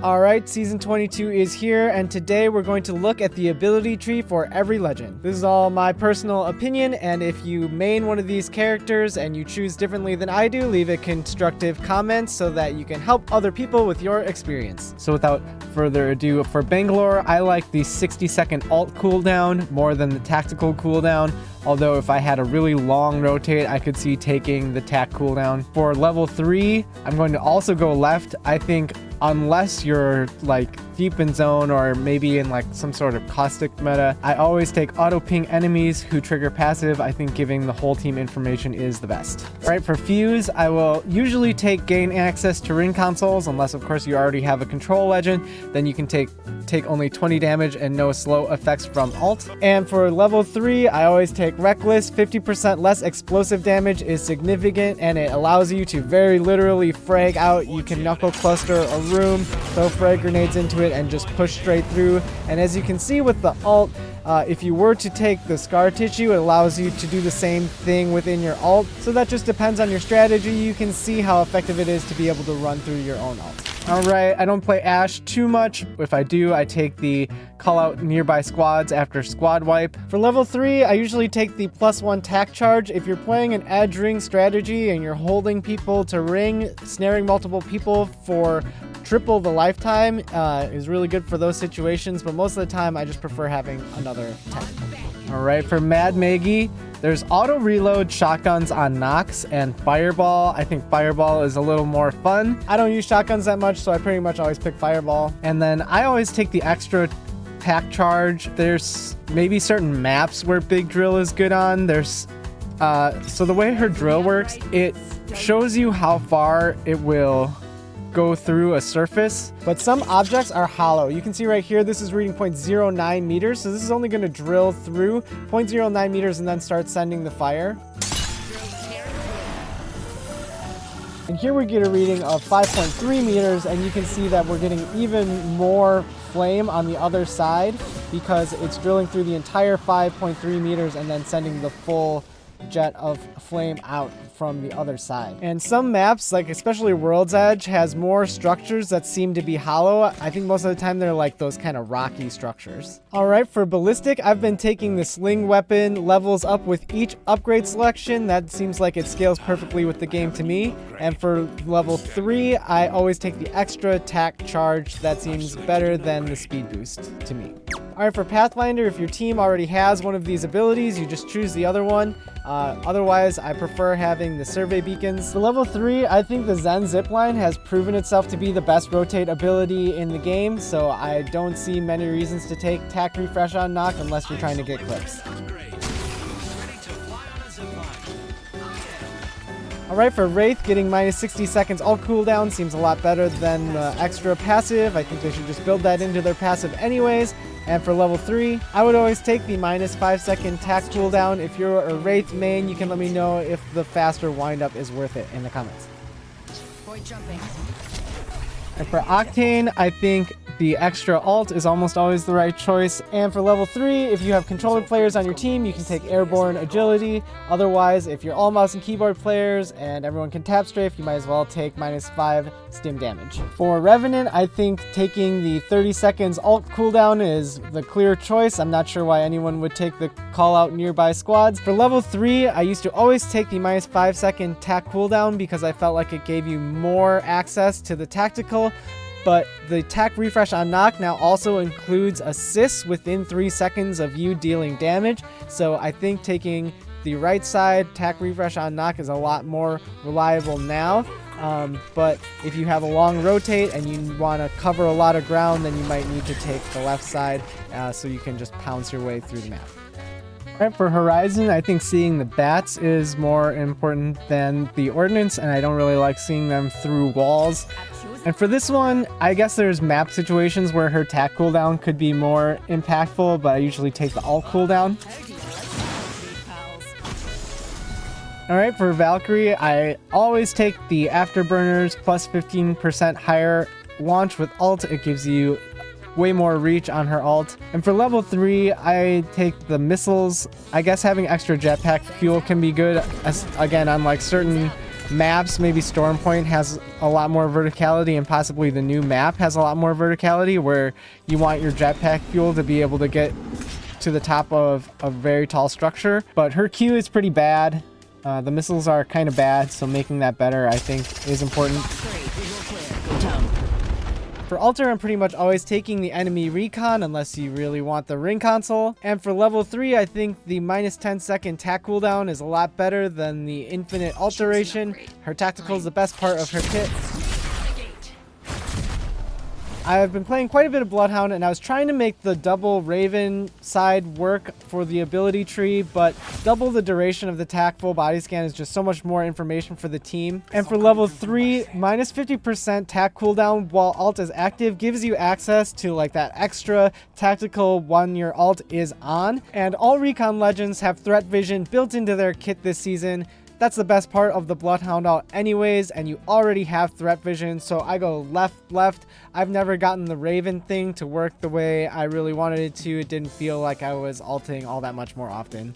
Alright, Season 22 is here, and today we're going to look at the ability tree for every legend. This is all my personal opinion, and if you main one of these characters and you choose differently than I do, leave a constructive comment so that you can help other people with your experience. So without further ado, for Bangalore, I like the 60-second ult cooldown more than the tactical cooldown. Although if I had a really long rotate, I could see taking the tac cooldown. For level 3, I'm going to also go left. I think unless you're like deep in zone or maybe in like some sort of caustic meta, I always take auto ping enemies who trigger passive. I think giving the whole team information is the best. All right, for fuse, I will usually take gain access to ring consoles, unless of course you already have a control legend. Then you can take only 20 damage and no slow effects from ult. And for level 3, I always take reckless. 50% less explosive damage is significant, and it allows you to very literally frag out. You can knuckle cluster a room, throw frag grenades into it, and just push straight through. And as you can see with the ult, if you were to take the scar tissue, it allows you to do the same thing within your ult. So that just depends on your strategy. You can see how effective it is to be able to run through your own ult. Alright, I don't play Ashe too much. If I do, I take the call out nearby squads after squad wipe. For level 3, I usually take the +1 tac charge. If you're playing an edge ring strategy and you're holding people to ring, snaring multiple people for triple the lifetime is really good for those situations, but most of the time I just prefer having another tactical. Alright, for Mad Maggie, there's auto reload shotguns on Nox and Fireball. I think Fireball is a little more fun. I don't use shotguns that much, so I pretty much always pick Fireball. And then I always take the extra tac charge. There's maybe certain maps where Big Drill is good on. There's so the way her drill works, it shows you how far it will go through a surface, but some objects are hollow. You can see right here, this is reading 0.09 meters, so this is only going to drill through 0.09 meters and then start sending the fire. And here we get a reading of 5.3 meters, and you can see that we're getting even more flame on the other side because it's drilling through the entire 5.3 meters and then sending the full jet of flame out from the other side. And some maps, like especially World's Edge, has more structures that seem to be hollow. I think most of the time they're like those kind of rocky structures. Alright, for Ballistic, I've been taking the sling weapon levels up with each upgrade selection. That seems like it scales perfectly with the game to me. And for level 3, I always take the extra tac charge. That seems better than the speed boost to me. Alright, for Pathfinder, if your team already has one of these abilities, you just choose the other one. Otherwise, I prefer having the survey beacons. For level 3, I think the Zen Zipline has proven itself to be the best rotate ability in the game, so I don't see many reasons to take tac refresh on knock unless you're trying to get clips. Alright, for Wraith, getting minus 60 seconds ult cooldown seems a lot better than the extra passive. I think they should just build that into their passive anyways. And for level 3, I would always take the minus 5 second tac cooldown. If you're a Wraith main, you can let me know if the faster windup is worth it in the comments. Point jumping. And for Octane, I think the extra ult is almost always the right choice. And for level 3, if you have controller players on your team, you can take airborne agility. Otherwise, if you're all mouse and keyboard players and everyone can tap strafe, you might as well take minus 5 stim damage. For Revenant, I think taking the 30 seconds ult cooldown is the clear choice. I'm not sure why anyone would take the call out nearby squads. For level 3, I used to always take the minus 5 second tac cooldown because I felt like it gave you more access to the tactical. But the tac refresh on knock now also includes assists within 3 seconds of you dealing damage. So I think taking the right side tac refresh on knock is a lot more reliable now. But if you have a long rotate and you want to cover a lot of ground, then you might need to take the left side so you can just pounce your way through the map. Alright, for Horizon, I think seeing the bats is more important than the ordnance, and I don't really like seeing them through walls. And for this one, I guess there's map situations where her tac cooldown could be more impactful, but I usually take the ult cooldown. Alright, for Valkyrie, I always take the afterburners plus 15% higher launch with ult. It gives you way more reach on her ult. And for level 3, I take the missiles. I guess having extra jetpack fuel can be good, as, again, on like certain maps, maybe Storm Point has a lot more verticality, and possibly the new map has a lot more verticality where you want your jetpack fuel to be able to get to the top of a very tall structure. But her Q is pretty bad. The missiles are kind of bad, so making that better I think is important. For Alter, I'm pretty much always taking the enemy recon unless you really want the ring console. And for level 3, I think the minus 10-second tack cooldown is a lot better than the infinite alteration. Her tactical is the best part of her kit. I've been playing quite a bit of Bloodhound, and I was trying to make the double Raven side work for the ability tree, but double the duration of the tack full body scan is just so much more information for the team. And for level 3, minus 50% tack cooldown while alt is active gives you access to like that extra tactical when your alt is on. And all recon legends have threat vision built into their kit this season. That's the best part of the Bloodhound alt anyways, and you already have threat vision, so I go left. I've never gotten the Raven thing to work the way I really wanted it to. It didn't feel like I was alting all that much more often.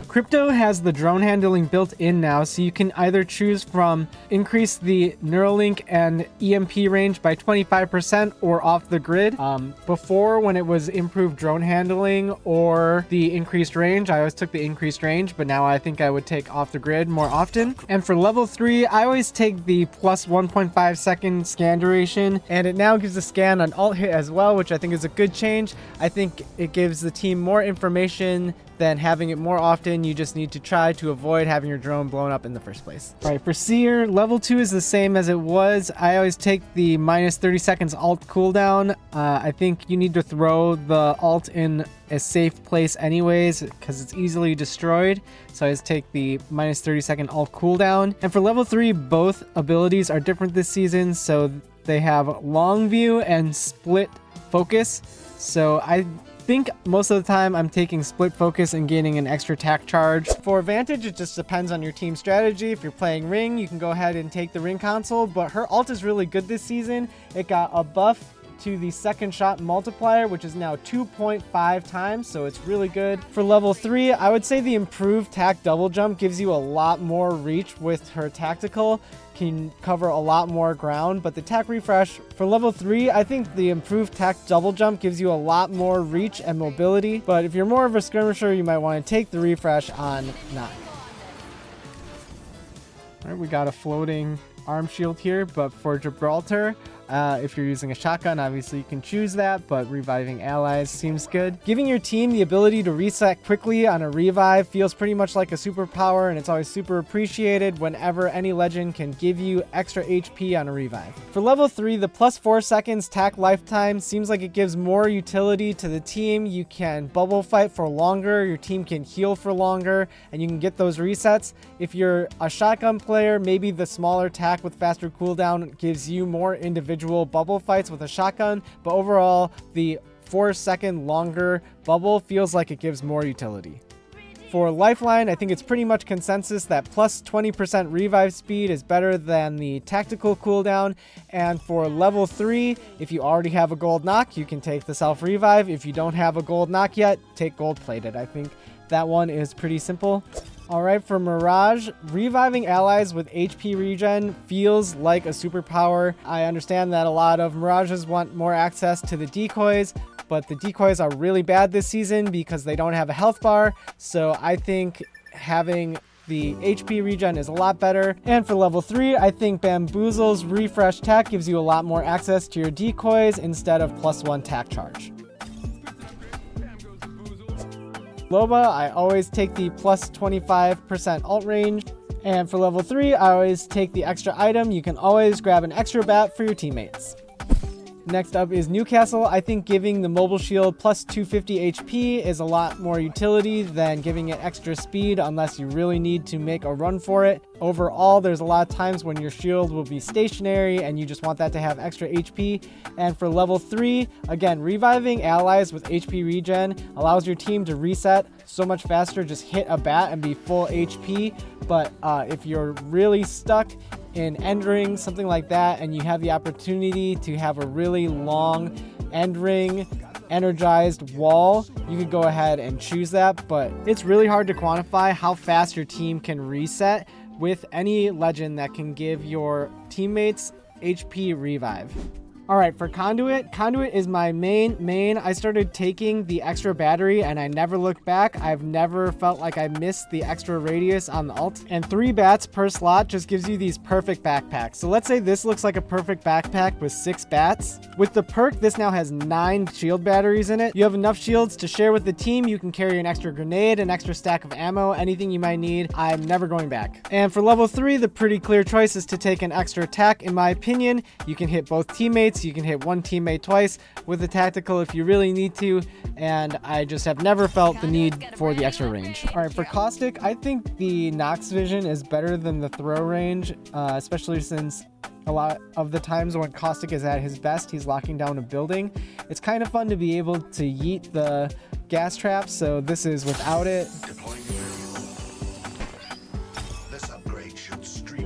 Crypto has the drone handling built in now, so you can either choose from increase the Neuralink and EMP range by 25% or off the grid. Before, when it was improved drone handling or the increased range, I always took the increased range, but now I think I would take off the grid more often. And for level 3, I always take the plus 1.5 second scan duration, and it now gives a scan on alt hit as well, which I think is a good change. I think it gives the team more information than having it more often. You just need to try to avoid having your drone blown up in the first place. All right, for Seer, level 2 is the same as it was. I always take the minus 30 seconds alt cooldown. I think you need to throw the alt in a safe place anyways because it's easily destroyed. So I just take the minus 30 second alt cooldown. And for level 3, both abilities are different this season. So they have long view and split focus. So I think most of the time I'm taking split focus and gaining an extra tack charge. For Vantage, it just depends on your team strategy. If you're playing ring, you can go ahead and take the ring console, but her alt is really good this season. It got a buff to the second shot multiplier, which is now 2.5 times, so it's really good. For level 3, I would say the improved tack double jump gives you a lot more reach with her tactical, can cover a lot more ground, but the tack refresh for level 3, I think the improved tack double jump gives you a lot more reach and mobility, but if you're more of a skirmisher, you might want to take the refresh on 9. All right, we got a floating arm shield here, but for Gibraltar, if you're using a shotgun, obviously you can choose that, but reviving allies seems good. Giving your team the ability to reset quickly on a revive feels pretty much like a superpower, and it's always super appreciated whenever any legend can give you extra HP on a revive. For level 3, the plus 4 seconds tack lifetime seems like it gives more utility to the team. You can bubble fight for longer, your team can heal for longer, and you can get those resets. If you're a shotgun player, maybe the smaller tack with faster cooldown gives you more individual bubble fights with a shotgun, but overall the 4-second longer bubble feels like it gives more utility. For Lifeline, I think it's pretty much consensus that plus 20% revive speed is better than the tactical cooldown. And for level 3, if you already have a gold knock, you can take the self revive. If you don't have a gold knock yet, take gold plated. I think that one is pretty simple. All right, for Mirage, reviving allies with HP regen feels like a superpower. I understand that a lot of Mirages want more access to the decoys, but the decoys are really bad this season because they don't have a health bar. So I think having the HP regen is a lot better. And for level 3, I think Bamboozle's refresh tack gives you a lot more access to your decoys instead of plus 1 tack charge. Loba, I always take the plus 25% alt range. And for level 3, I always take the extra item. You can always grab an extra bat for your teammates. Next up is Newcastle. I think giving the mobile shield plus 250 HP is a lot more utility than giving it extra speed unless you really need to make a run for it. Overall, there's a lot of times when your shield will be stationary and you just want that to have extra HP. And for level 3, again, reviving allies with HP regen allows your team to reset so much faster. Just hit a bat and be full HP. But if you're really stuck in end ring, something like that, and you have the opportunity to have a really long end ring energized wall, you could go ahead and choose that. But it's really hard to quantify how fast your team can reset with any legend that can give your teammates HP revive. All right, for Conduit is my main. I started taking the extra battery and I never looked back. I've never felt like I missed the extra radius on the ult. And 3 bats per slot just gives you these perfect backpacks. So let's say this looks like a perfect backpack with 6 bats. With the perk, this now has 9 shield batteries in it. You have enough shields to share with the team. You can carry an extra grenade, an extra stack of ammo, anything you might need. I'm never going back. And for level 3, the pretty clear choice is to take an extra attack. In my opinion, you can hit both teammates. You can hit one teammate twice with a tactical if you really need to, and I just have never felt the need for the extra range. All right, for Caustic, I think the Nox vision is better than the throw range, especially since a lot of the times when Caustic is at his best, he's locking down a building. It's kind of fun to be able to yeet the gas traps, so this is without it.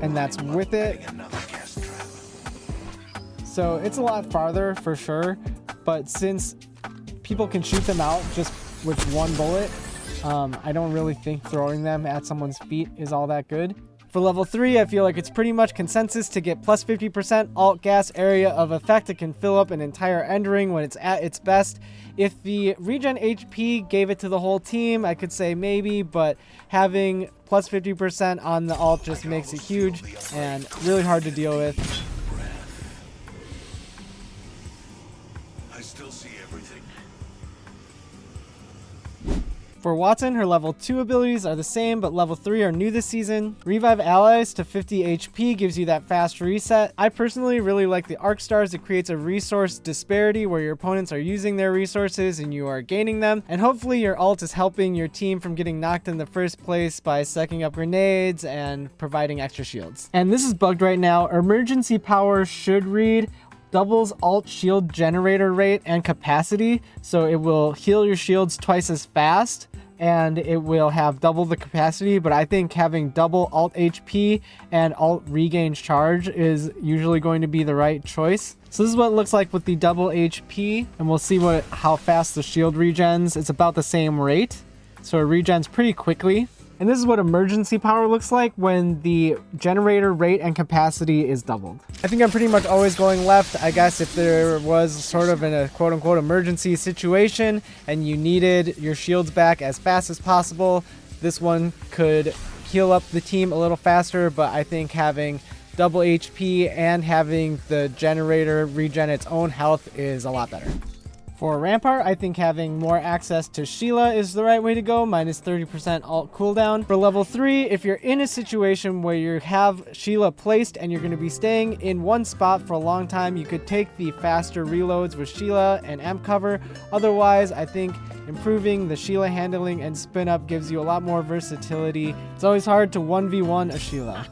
And that's with it. So it's a lot farther for sure, but since people can shoot them out just with one bullet, I don't really think throwing them at someone's feet is all that good. For level 3, I feel like it's pretty much consensus to get plus 50% alt gas area of effect. It can fill up an entire end ring when it's at its best. If the regen HP gave it to the whole team, I could say maybe, but having plus 50% on the alt just makes it huge and really hard to deal with. For Wattson, her level 2 abilities are the same, but level 3 are new this season. Revive allies to 50 HP gives you that fast reset. I personally really like the arc stars. It creates a resource disparity where your opponents are using their resources and you are gaining them. And hopefully your ult is helping your team from getting knocked in the first place by sucking up grenades and providing extra shields. And this is bugged right now. Emergency power should read doubles alt shield generator rate and capacity, so it will heal your shields twice as fast and it will have double the capacity, but I think having double alt HP and alt regain charge is usually going to be the right choice. So this is what it looks like with the double HP, and we'll see how fast the shield regens. It's about the same rate, so it regens pretty quickly. And this is what emergency power looks like when the generator rate and capacity is doubled. I think I'm pretty much always going left. I guess if there was sort of in a quote-unquote emergency situation and you needed your shields back as fast as possible, this one could heal up the team a little faster, but I think having double HP and having the generator regen its own health is a lot better. For Rampart, I think having more access to Sheila is the right way to go, minus 30% alt cooldown. For level 3, if you're in a situation where you have Sheila placed and you're going to be staying in one spot for a long time, you could take the faster reloads with Sheila and amp cover. Otherwise, I think improving the Sheila handling and spin up gives you a lot more versatility. It's always hard to 1v1 a Sheila.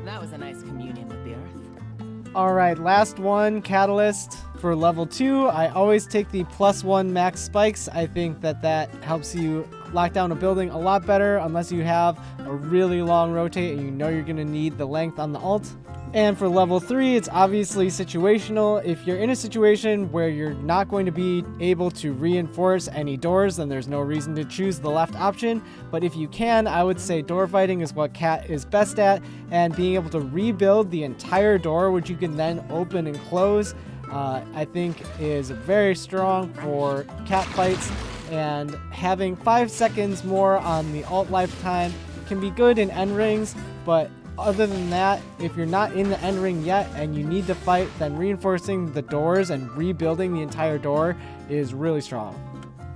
That was a nice communion with the earth. All right, last one, Catalyst. For level 2, I always take the +1 max spikes. I think that helps you lock down a building a lot better unless you have a really long rotate and you know you're going to need the length on the ult. And for level 3, it's obviously situational. If you're in a situation where you're not going to be able to reinforce any doors, then there's no reason to choose the left option. But if you can, I would say door fighting is what Cat is best at, and being able to rebuild the entire door, which you can then open and close, I think is very strong for cat fights, and having 5 seconds more on the alt lifetime can be good in end rings, but other than that, if you're not in the end ring yet and you need to fight, then reinforcing the doors and rebuilding the entire door is really strong.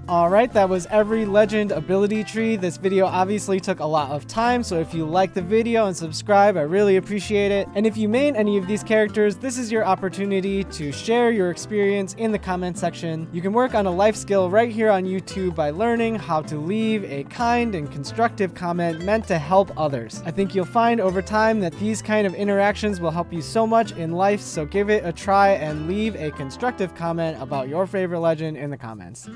Alright, that was every legend ability tree. This video obviously took a lot of time, so if you like the video and subscribe, I really appreciate it. And if you main any of these characters, this is your opportunity to share your experience in the comment section. You can work on a life skill right here on YouTube by learning how to leave a kind and constructive comment meant to help others. I think you'll find over time that these kind of interactions will help you so much in life, so give it a try and leave a constructive comment about your favorite legend in the comments.